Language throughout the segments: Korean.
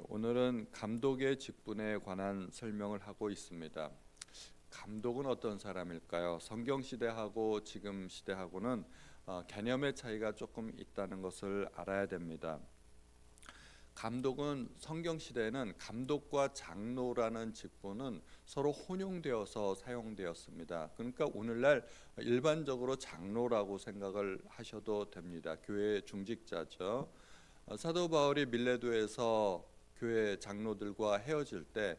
오늘은 감독의 직분에 관한 설명을 하고 있습니다. 감독은 어떤 사람일까요? 성경 시대하고 지금 시대하고는 개념의 차이가 조금 있다는 것을 알아야 됩니다. 감독은 성경 시대에는 감독과 장로라는 직분은 서로 혼용되어서 사용되었습니다. 그러니까 오늘날 일반적으로 장로라고 생각을 하셔도 됩니다. 교회 중직자죠. 사도 바울이 밀레도에서 교회 장로들과 헤어질 때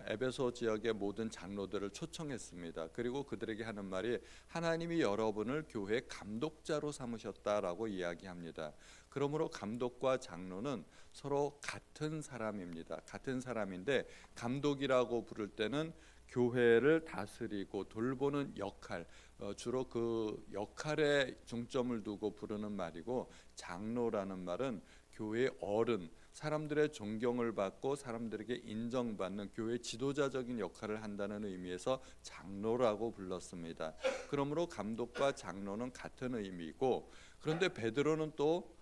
에베소 지역의 모든 장로들을 초청했습니다. 그리고 그들에게 하는 말이 하나님이 여러분을 교회 감독자로 삼으셨다라고 이야기합니다. 그러므로 감독과 장로는 서로 같은 사람입니다. 같은 사람인데 감독이라고 부를 때는 교회를 다스리고 돌보는 역할, 주로 그 역할에 중점을 두고 부르는 말이고, 장로라는 말은 교회의 어른, 사람들의 존경을 받고 사람들에게 인정받는 교회 지도자적인 역할을 한다는 의미에서 장로라고 불렀습니다. 그러므로 감독과 장로는 같은 의미이고, 그런데 베드로는 또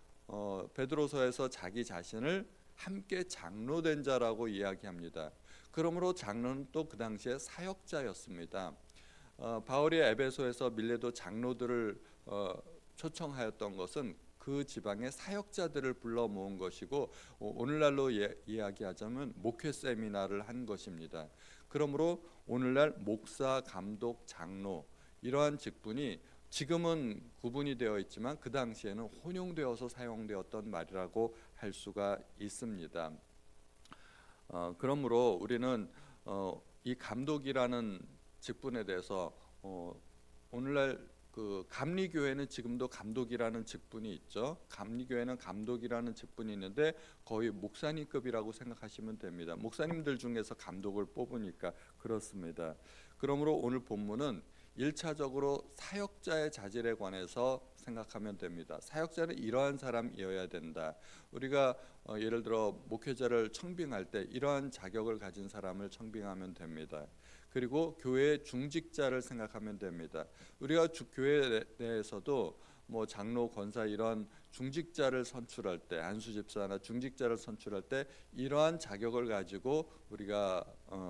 베드로서에서 자기 자신을 함께 장로된 자라고 이야기합니다. 그러므로 장로는 또 그 당시에 사역자였습니다. 바울이 에베소에서 밀레도 장로들을 초청하였던 것은 그 지방의 사역자들을 불러 모은 것이고, 오늘날로 이야기하자면 목회 세미나를 한 것입니다. 그러므로 오늘날 목사, 감독, 장로 이러한 직분이 지금은 구분이 되어 있지만 그 당시에는 혼용되어서 사용되었던 말이라고 할 수가 있습니다. 그러므로 우리는 이 감독이라는 직분에 대해서 오늘날 그 감리교회는 지금도 감독이라는 직분이 있죠. 감리교회는 감독이라는 직분이 있는데 거의 목사님급이라고 생각하시면 됩니다. 목사님들 중에서 감독을 뽑으니까 그렇습니다. 그러므로 오늘 본문은 1차적으로 사역자의 자질에 관해서 생각하면 됩니다. 사역자는 이러한 사람이어야 된다. 우리가 예를 들어 목회자를 청빙할 때 이러한 자격을 가진 사람을 청빙하면 됩니다. 그리고 교회 중직자를 생각하면 됩니다. 우리가 교회 내에서도 뭐 장로, 권사 이런 중직자를 선출할 때, 안수 집사나 중직자를 선출할 때 이러한 자격을 가지고 우리가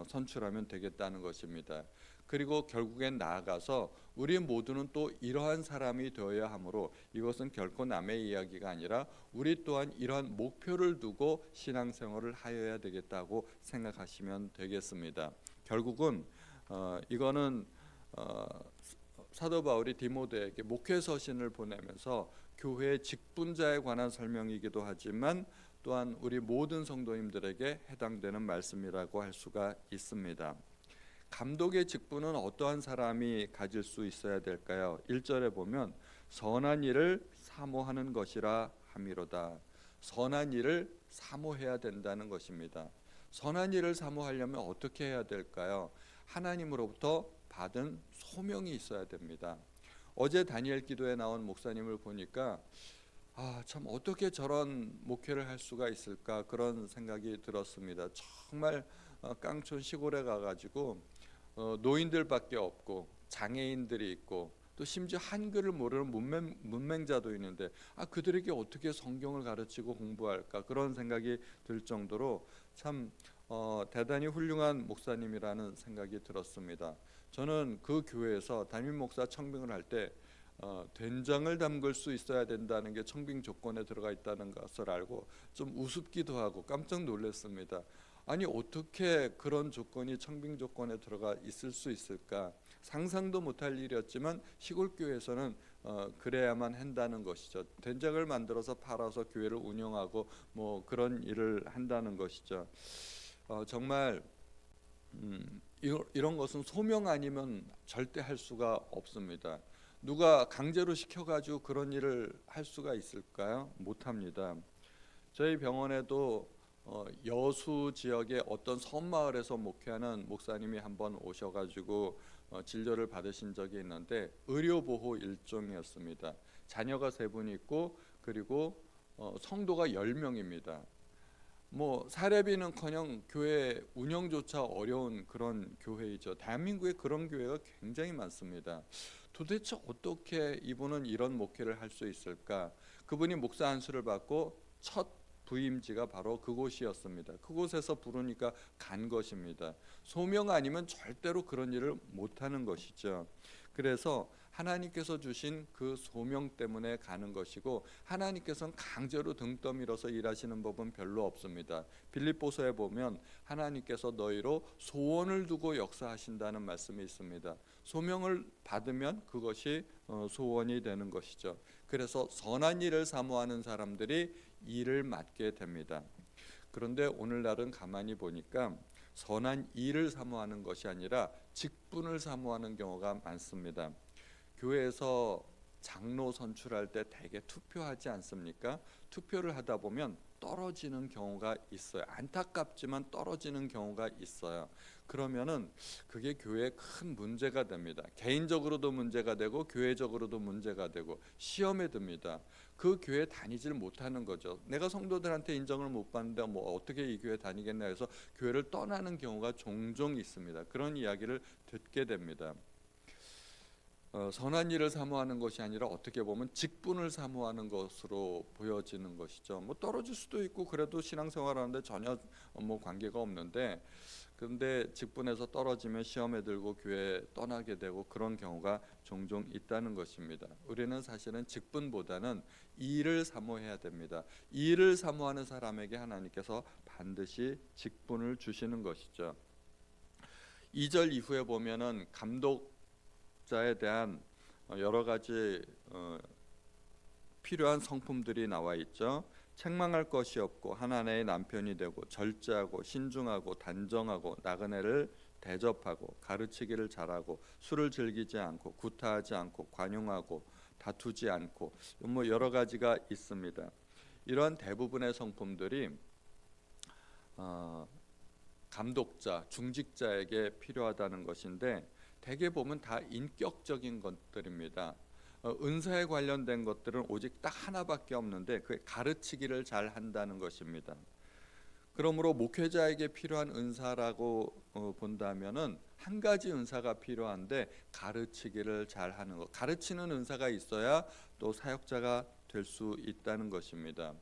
선출하면 되겠다는 것입니다. 그리고 결국엔 나아가서 우리 모두는 또 이러한 사람이 되어야 하므로 이것은 결코 남의 이야기가 아니라 우리 또한 이러한 목표를 두고 신앙생활을 하여야 되겠다고 생각하시면 되겠습니다. 결국은 이거는 사도 바울이 디모데에게 목회 서신을 보내면서 교회의 직분자에 관한 설명이기도 하지만 또한 우리 모든 성도님들에게 해당되는 말씀이라고 할 수가 있습니다. 감독의 직분은 어떠한 사람이 가질 수 있어야 될까요? 1절에 보면 선한 일을 사모하는 것이라 함이로다. 선한 일을 사모해야 된다는 것입니다. 선한 일을 사모하려면 어떻게 해야 될까요? 하나님으로부터 받은 소명이 있어야 됩니다. 어제 다니엘 기도에 나온 목사님을 보니까 참 어떻게 저런 목회를 할 수가 있을까 그런 생각이 들었습니다. 정말 깡촌 시골에 가가지고 노인들밖에 없고 장애인들이 있고 또 심지어 한글을 모르는 문맹자도 있는데 그들에게 어떻게 성경을 가르치고 공부할까 그런 생각이 들 정도로 참 대단히 훌륭한 목사님이라는 생각이 들었습니다. 저는 그 교회에서 담임 목사 청빙을 할 때 된장을 담글 수 있어야 된다는 게 청빙 조건에 들어가 있다는 것을 알고 좀 우습기도 하고 깜짝 놀랐습니다. 아니 어떻게 그런 조건이 청빙 조건에 들어가 있을 수 있을까? 상상도 못할 일이었지만 시골 교회에서는 그래야만 한다는 것이죠. 된장을 만들어서 팔아서 교회를 운영하고 뭐 그런 일을 한다는 것이죠. 정말 이런 것은 소명 아니면 절대 할 수가 없습니다. 누가 강제로 시켜가지고 그런 일을 할 수가 있을까요? 못합니다. 저희 병원에도 여수 지역의 어떤 섬마을에서 목회하는 목사님이 한번 오셔가지고 진료를 받으신 적이 있는데 의료보호 일종이었습니다. 자녀가 3분 있고 그리고 성도가 10명입니다. 뭐 사례비는커녕 교회 운영조차 어려운 그런 교회이죠. 대한민국에 그런 교회가 굉장히 많습니다. 도대체 어떻게 이분은 이런 목회를 할 수 있을까? 그분이 목사 안수를 받고 첫 부임지가 바로 그곳이었습니다. 그곳에서 부르니까 간 것입니다. 소명 아니면 절대로 그런 일을 못하는 것이죠. 그래서 하나님께서 주신 그 소명 때문에 가는 것이고, 하나님께서는 강제로 등 떠밀어서 일하시는 법은 별로 없습니다. 빌립보서에 보면 하나님께서 너희로 소원을 두고 역사하신다는 말씀이 있습니다. 소명을 받으면 그것이 소원이 되는 것이죠. 그래서 선한 일을 사모하는 사람들이 일을 맡게 됩니다. 그런데 오늘날은 가만히 보니까 선한 일을 사모하는 것이 아니라 직분을 사모하는 경우가 많습니다. 교회에서 장로 선출할 때 대개 투표하지 않습니까? 투표를 하다 보면 떨어지는 경우가 있어요. 안타깝지만 떨어지는 경우가 있어요. 그러면은 그게 교회에 큰 문제가 됩니다. 개인적으로도 문제가 되고 교회적으로도 문제가 되고 시험에 듭니다. 그 교회 다니질 못하는 거죠. 내가 성도들한테 인정을 못 받는데 뭐 어떻게 이 교회 다니겠나 해서 교회를 떠나는 경우가 종종 있습니다. 그런 이야기를 듣게 됩니다. 선한 일을 사모하는 것이 아니라 어떻게 보면 직분을 사모하는 것으로 보여지는 것이죠. 뭐 떨어질 수도 있고 그래도 신앙생활하는데 전혀 뭐 관계가 없는데, 그런데 직분에서 떨어지면 시험에 들고 교회 떠나게 되고 그런 경우가 종종 있다는 것입니다. 우리는 사실은 직분보다는 일을 사모해야 됩니다. 일을 사모하는 사람에게 하나님께서 반드시 직분을 주시는 것이죠. 2절 이후에 보면은 감독자에 대한 여러 가지 필요한 성품들이 나와 있죠. 책망할 것이 없고 하나님의 남편이 되고 절제하고 신중하고 단정하고 나그네를 대접하고 가르치기를 잘하고 술을 즐기지 않고 구타하지 않고 관용하고 다투지 않고 뭐 여러 가지가 있습니다. 이러한 대부분의 성품들이 감독자, 중직자에게 필요하다는 것인데, 대개 보면 다 인격적인 것들입니다. 은사에 관련된 것들은 오직 딱 하나밖에 없는데 그 가르치기를 잘 한다는 것입니다. 그러므로 목회자에게 필요한 은사라고 본다면은 한 가지 은사가 필요한데 가르치기를 잘 하는 것. 가르치는 은사가 있어야 또 사역자가 될 수 있다는 것입니다.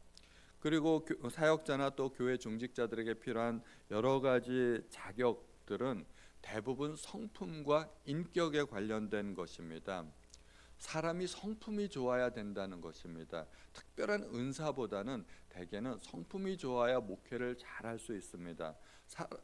그리고 사역자나 또 교회 중직자들에게 필요한 여러 가지 자격들은 대부분 성품과 인격에 관련된 것입니다. 사람이 성품이 좋아야 된다는 것입니다. 특별한 은사보다는 대개는 성품이 좋아야 목회를 잘할 수 있습니다.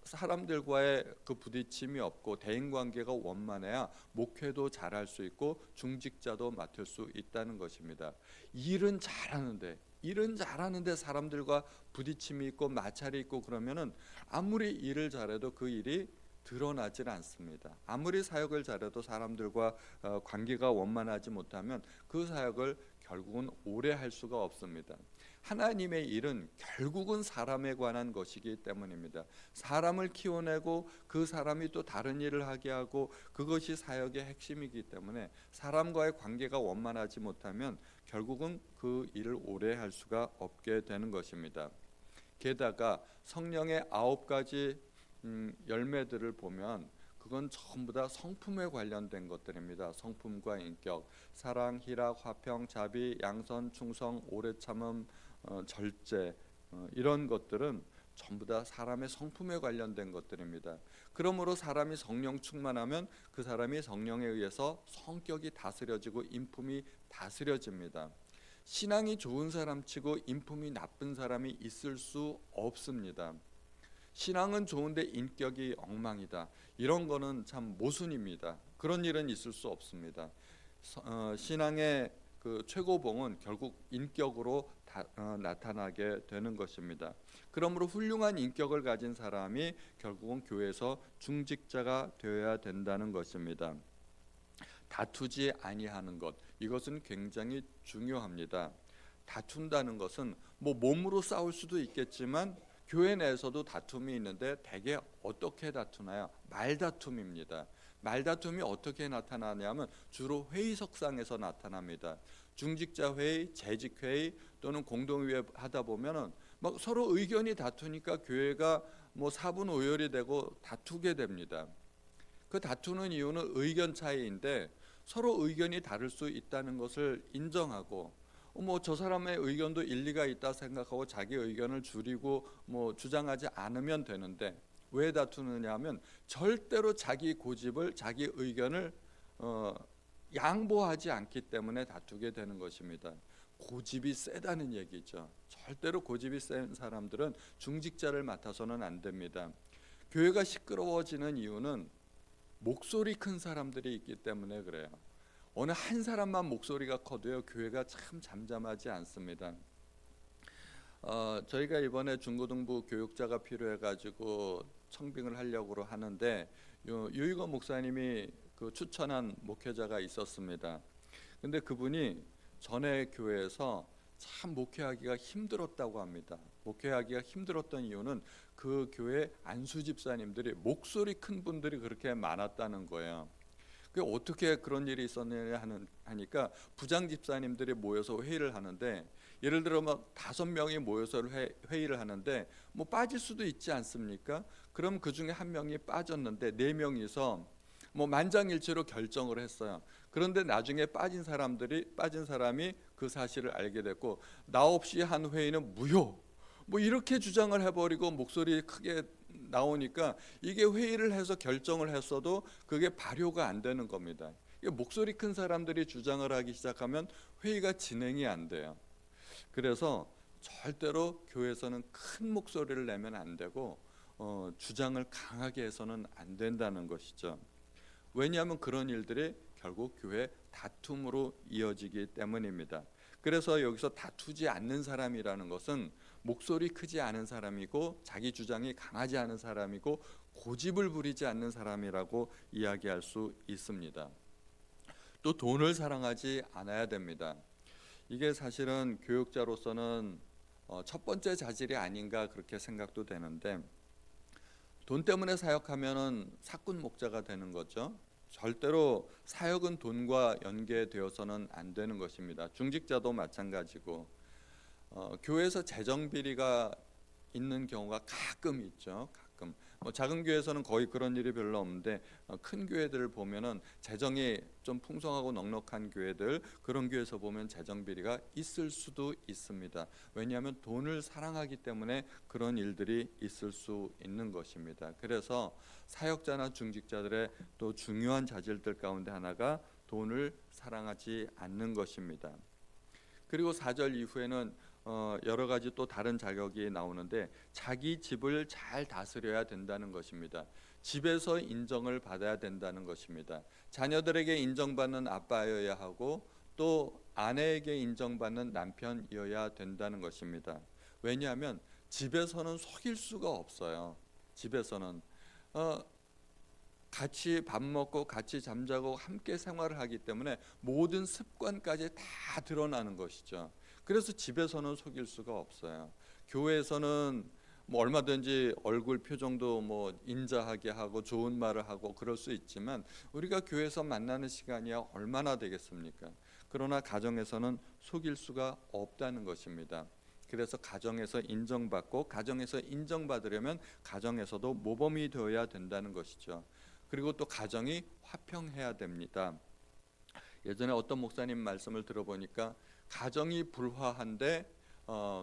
사람들과의 그 부딪힘이 없고 대인관계가 원만해야 목회도 잘할 수 있고 중직자도 맡을 수 있다는 것입니다. 일은 잘하는데 사람들과 부딪힘이 있고 마찰이 있고 그러면은 아무리 일을 잘해도 그 일이 드러나질 않습니다. 아무리 사역을 잘해도 사람들과 관계가 원만하지 못하면 그 사역을 결국은 오래 할 수가 없습니다. 하나님의 일은 결국은 사람에 관한 것이기 때문입니다. 사람을 키워내고 그 사람이 또 다른 일을 하게 하고 그것이 사역의 핵심이기 때문에 사람과의 관계가 원만하지 못하면 결국은 그 일을 오래 할 수가 없게 되는 것입니다. 게다가 성령의 9가지 열매들을 보면 그건 전부 다 성품에 관련된 것들입니다. 성품과 인격, 사랑, 희락, 화평, 자비, 양선, 충성, 오래 참음, 절제, 이런 것들은 전부 다 사람의 성품에 관련된 것들입니다. 그러므로 사람이 성령 충만하면 그 사람이 성령에 의해서 성격이 다스려지고 인품이 다스려집니다. 신앙이 좋은 사람치고 인품이 나쁜 사람이 있을 수 없습니다. 신앙은 좋은데 인격이 엉망이다. 이런 거는 참 모순입니다. 그런 일은 있을 수 없습니다. 신앙의 그 최고봉은 결국 인격으로 나타나게 되는 것입니다. 그러므로 훌륭한 인격을 가진 사람이 결국은 교회에서 중직자가 되어야 된다는 것입니다. 다투지 아니하는 것, 이것은 굉장히 중요합니다. 다툰다는 것은 뭐 몸으로 싸울 수도 있겠지만 교회 내에서도 다툼이 있는데 대개 어떻게 다투나요? 말다툼입니다. 말다툼이 어떻게 나타나냐면 주로 회의석상에서 나타납니다. 중직자 회의, 재직 회의 또는 공동회의 하다 보면은 막 서로 의견이 다투니까 교회가 뭐 사분오열이 되고 다투게 됩니다. 그 다투는 이유는 의견 차이인데 서로 의견이 다를 수 있다는 것을 인정하고 뭐 저 사람의 의견도 일리가 있다 생각하고 자기 의견을 줄이고 뭐 주장하지 않으면 되는데 왜 다투느냐 하면 절대로 자기 고집을 자기 의견을 어, 양보하지 않기 때문에 다투게 되는 것입니다. 고집이 세다는 얘기죠. 절대로 고집이 센 사람들은 중직자를 맡아서는 안 됩니다. 교회가 시끄러워지는 이유는 목소리 큰 사람들이 있기 때문에 그래요. 어느 한 사람만 목소리가 커도요 교회가 참 잠잠하지 않습니다. 저희가 이번에 중고등부 교육자가 필요해가지고 청빙을 하려고 하는데 유희거 목사님이 그 추천한 목회자가 있었습니다. 근데 그분이 전에 교회에서 참 목회하기가 힘들었다고 합니다. 목회하기가 힘들었던 이유는 그 교회 안수 집사님들이 목소리 큰 분들이 그렇게 많았다는 거예요. 그 어떻게 그런 일이 있었느냐 하니까 부장 집사님들이 모여서 회의를 하는데 예를 들어 막 5명이 모여서 회의를 하는데 뭐 빠질 수도 있지 않습니까? 그럼 그 중에 한 명이 빠졌는데 4명이서 뭐 만장일치로 결정을 했어요. 그런데 나중에 빠진 사람이 그 사실을 알게 됐고 나 없이 한 회의는 무효. 뭐 이렇게 주장을 해버리고 목소리 크게 나오니까 이게 회의를 해서 결정을 했어도 그게 발효가 안 되는 겁니다. 목소리 큰 사람들이 주장을 하기 시작하면 회의가 진행이 안 돼요. 그래서 절대로 교회에서는 큰 목소리를 내면 안 되고 주장을 강하게 해서는 안 된다는 것이죠. 왜냐하면 그런 일들이 결국 교회 다툼으로 이어지기 때문입니다. 그래서 여기서 다투지 않는 사람이라는 것은 목소리 크지 않은 사람이고 자기 주장이 강하지 않은 사람이고 고집을 부리지 않는 사람이라고 이야기할 수 있습니다. 또 돈을 사랑하지 않아야 됩니다. 이게 사실은 교육자로서는 첫 번째 자질이 아닌가 그렇게 생각도 되는데 돈 때문에 사역하면은 사꾼 목자가 되는 거죠. 절대로 사역은 돈과 연계되어서는 안 되는 것입니다. 중직자도 마찬가지고 교회에서 재정 비리가 있는 경우가 가끔 있죠. 가끔 뭐 작은 교회에서는 거의 그런 일이 별로 없는데 큰 교회들을 보면은 재정이 좀 풍성하고 넉넉한 교회들 그런 교회에서 보면 재정 비리가 있을 수도 있습니다. 왜냐하면 돈을 사랑하기 때문에 그런 일들이 있을 수 있는 것입니다. 그래서 사역자나 중직자들의 또 중요한 자질들 가운데 하나가 돈을 사랑하지 않는 것입니다. 그리고 4절 이후에는 여러 가지 또 다른 자격이 나오는데 자기 집을 잘 다스려야 된다는 것입니다. 집에서 인정을 받아야 된다는 것입니다. 자녀들에게 인정받는 아빠여야 하고 또 아내에게 인정받는 남편이어야 된다는 것입니다. 왜냐하면 집에서는 속일 수가 없어요. 집에서는 같이 밥 먹고 같이 잠자고 함께 생활을 하기 때문에 모든 습관까지 다 드러나는 것이죠. 그래서 집에서는 속일 수가 없어요. 교회에서는 뭐 얼마든지 얼굴 표정도 뭐 인자하게 하고 좋은 말을 하고 그럴 수 있지만 우리가 교회에서 만나는 시간이야 얼마나 되겠습니까? 그러나 가정에서는 속일 수가 없다는 것입니다. 그래서 가정에서 인정받고 가정에서 인정받으려면 가정에서도 모범이 되어야 된다는 것이죠. 그리고 또 가정이 화평해야 됩니다. 예전에 어떤 목사님 말씀을 들어보니까 가정이 불화한데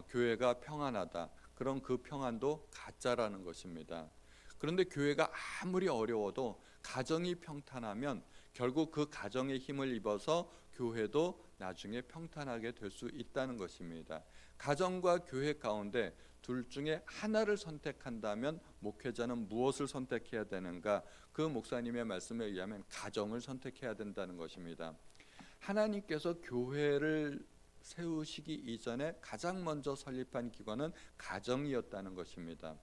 교회가 평안하다. 그럼 그 평안도 가짜라는 것입니다. 그런데 교회가 아무리 어려워도 가정이 평탄하면 결국 그 가정의 힘을 입어서 교회도 나중에 평탄하게 될 수 있다는 것입니다. 가정과 교회 가운데 둘 중에 하나를 선택한다면 목회자는 무엇을 선택해야 되는가? 그 목사님의 말씀에 의하면 가정을 선택해야 된다는 것입니다. 하나님께서 교회를 세우시기 이전에 가장 먼저 설립한 기관은 가정이었다는 것입니다.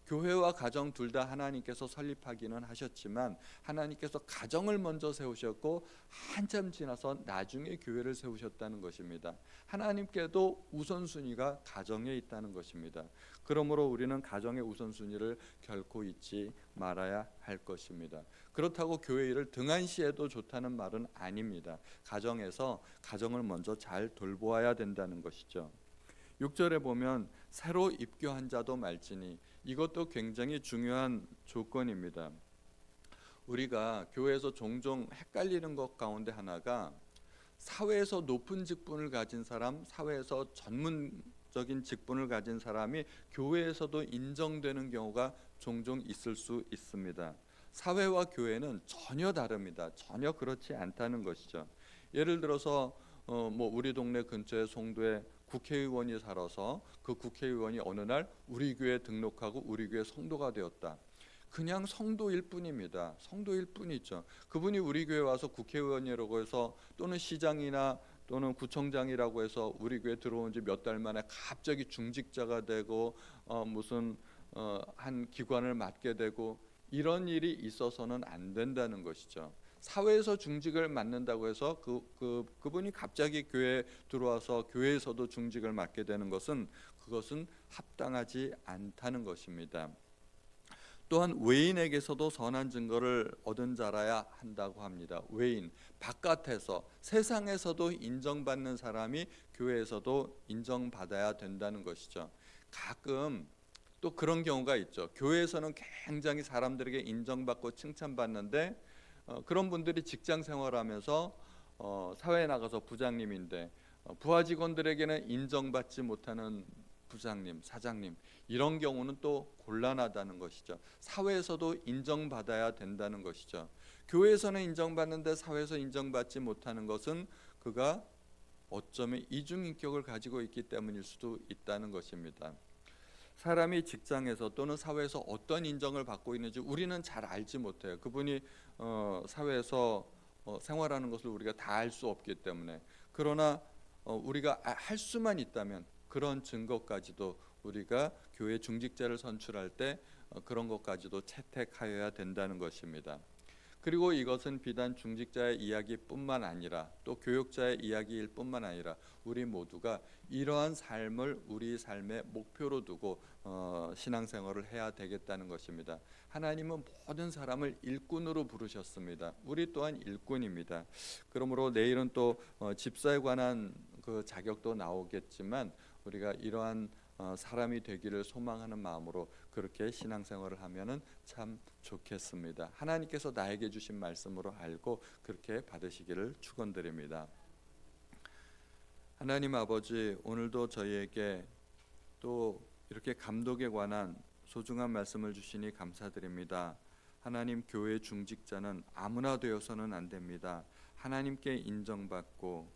교회와 가정 둘 다 하나님께서 설립하기는 하셨지만 하나님께서 가정을 먼저 세우셨고 한참 지나서 나중에 교회를 세우셨다는 것입니다. 하나님께도 우선순위가 가정에 있다는 것입니다. 그러므로 우리는 가정의 우선순위를 결코 잊지 말아야 할 것입니다. 그렇다고 교회 일을 등한시해도 좋다는 말은 아닙니다. 가정에서 가정을 먼저 잘 돌보아야 된다는 것이죠. 6절에 보면 새로 입교한 자도 말지니 이것도 굉장히 중요한 조건입니다. 우리가 교회에서 종종 헷갈리는 것 가운데 하나가 사회에서 높은 직분을 가진 사람, 사회에서 전문적인 직분을 가진 사람이 교회에서도 인정되는 경우가 종종 있을 수 있습니다. 사회와 교회는 전혀 다릅니다. 전혀 그렇지 않다는 것이죠. 예를 들어서 뭐 우리 동네 근처에 송도에 국회의원이 살아서 그 국회의원이 어느 날 우리 교회에 등록하고 우리 교회 성도가 되었다. 그냥 성도일 뿐입니다. 성도일 뿐이죠. 그분이 우리 교회 와서 국회의원이라고 해서 또는 시장이나 또는 구청장이라고 해서 우리 교회 들어온 지 몇 달 만에 갑자기 중직자가 되고 무슨 한 기관을 맡게 되고 이런 일이 있어서는 안 된다는 것이죠. 사회에서 중직을 맡는다고 해서 그분이 갑자기 교회에 들어와서 교회에서도 중직을 맡게 되는 것은 그것은 합당하지 않다는 것입니다. 또한 외인에게서도 선한 증거를 얻은 자라야 한다고 합니다. 외인, 바깥에서 세상에서도 인정받는 사람이 교회에서도 인정받아야 된다는 것이죠. 가끔 또 그런 경우가 있죠. 교회에서는 굉장히 사람들에게 인정받고 칭찬받는데 그런 분들이 직장 생활하면서 사회에 나가서 부장님인데 부하 직원들에게는 인정받지 못하는 부장님, 사장님, 이런 경우는 또 곤란하다는 것이죠. 사회에서도 인정받아야 된다는 것이죠. 교회에서는 인정받는데 사회에서 인정받지 못하는 것은 그가 어쩌면 이중인격을 가지고 있기 때문일 수도 있다는 것입니다. 사람이 직장에서 또는 사회에서 어떤 인정을 받고 있는지 우리는 잘 알지 못해요. 그분이 사회에서 생활하는 것을 우리가 다 알 수 없기 때문에. 그러나 우리가 할 수만 있다면 그런 증거까지도 우리가 교회 중직자를 선출할 때 그런 것까지도 채택하여야 된다는 것입니다. 그리고 이것은 비단 중직자의 이야기뿐만 아니라 또 교육자의 이야기일 뿐만 아니라 우리 모두가 이러한 삶을 우리 삶의 목표로 두고 신앙생활을 해야 되겠다는 것입니다. 하나님은 모든 사람을 일꾼으로 부르셨습니다. 우리 또한 일꾼입니다. 그러므로 내일은 또 집사에 관한 그 자격도 나오겠지만 우리가 이러한 사람이 되기를 소망하는 마음으로 그렇게 신앙생활을 하면은 참 좋겠습니다. 하나님께서 나에게 주신 말씀으로 알고 그렇게 받으시기를 축원드립니다. 하나님 아버지, 오늘도 저희에게 또 이렇게 감독에 관한 소중한 말씀을 주시니 감사드립니다. 하나님, 교회 중직자는 아무나 되어서는 안 됩니다. 하나님께 인정받고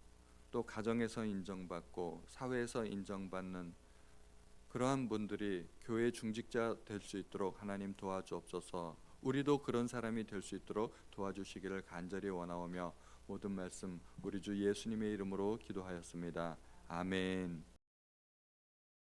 또 가정에서 인정받고 사회에서 인정받는 그러한 분들이 교회 중직자 될 수 있도록 하나님 도와주옵소서. 우리도 그런 사람이 될 수 있도록 도와주시기를 간절히 원하오며 모든 말씀 우리 주 예수님의 이름으로 기도하였습니다. 아멘.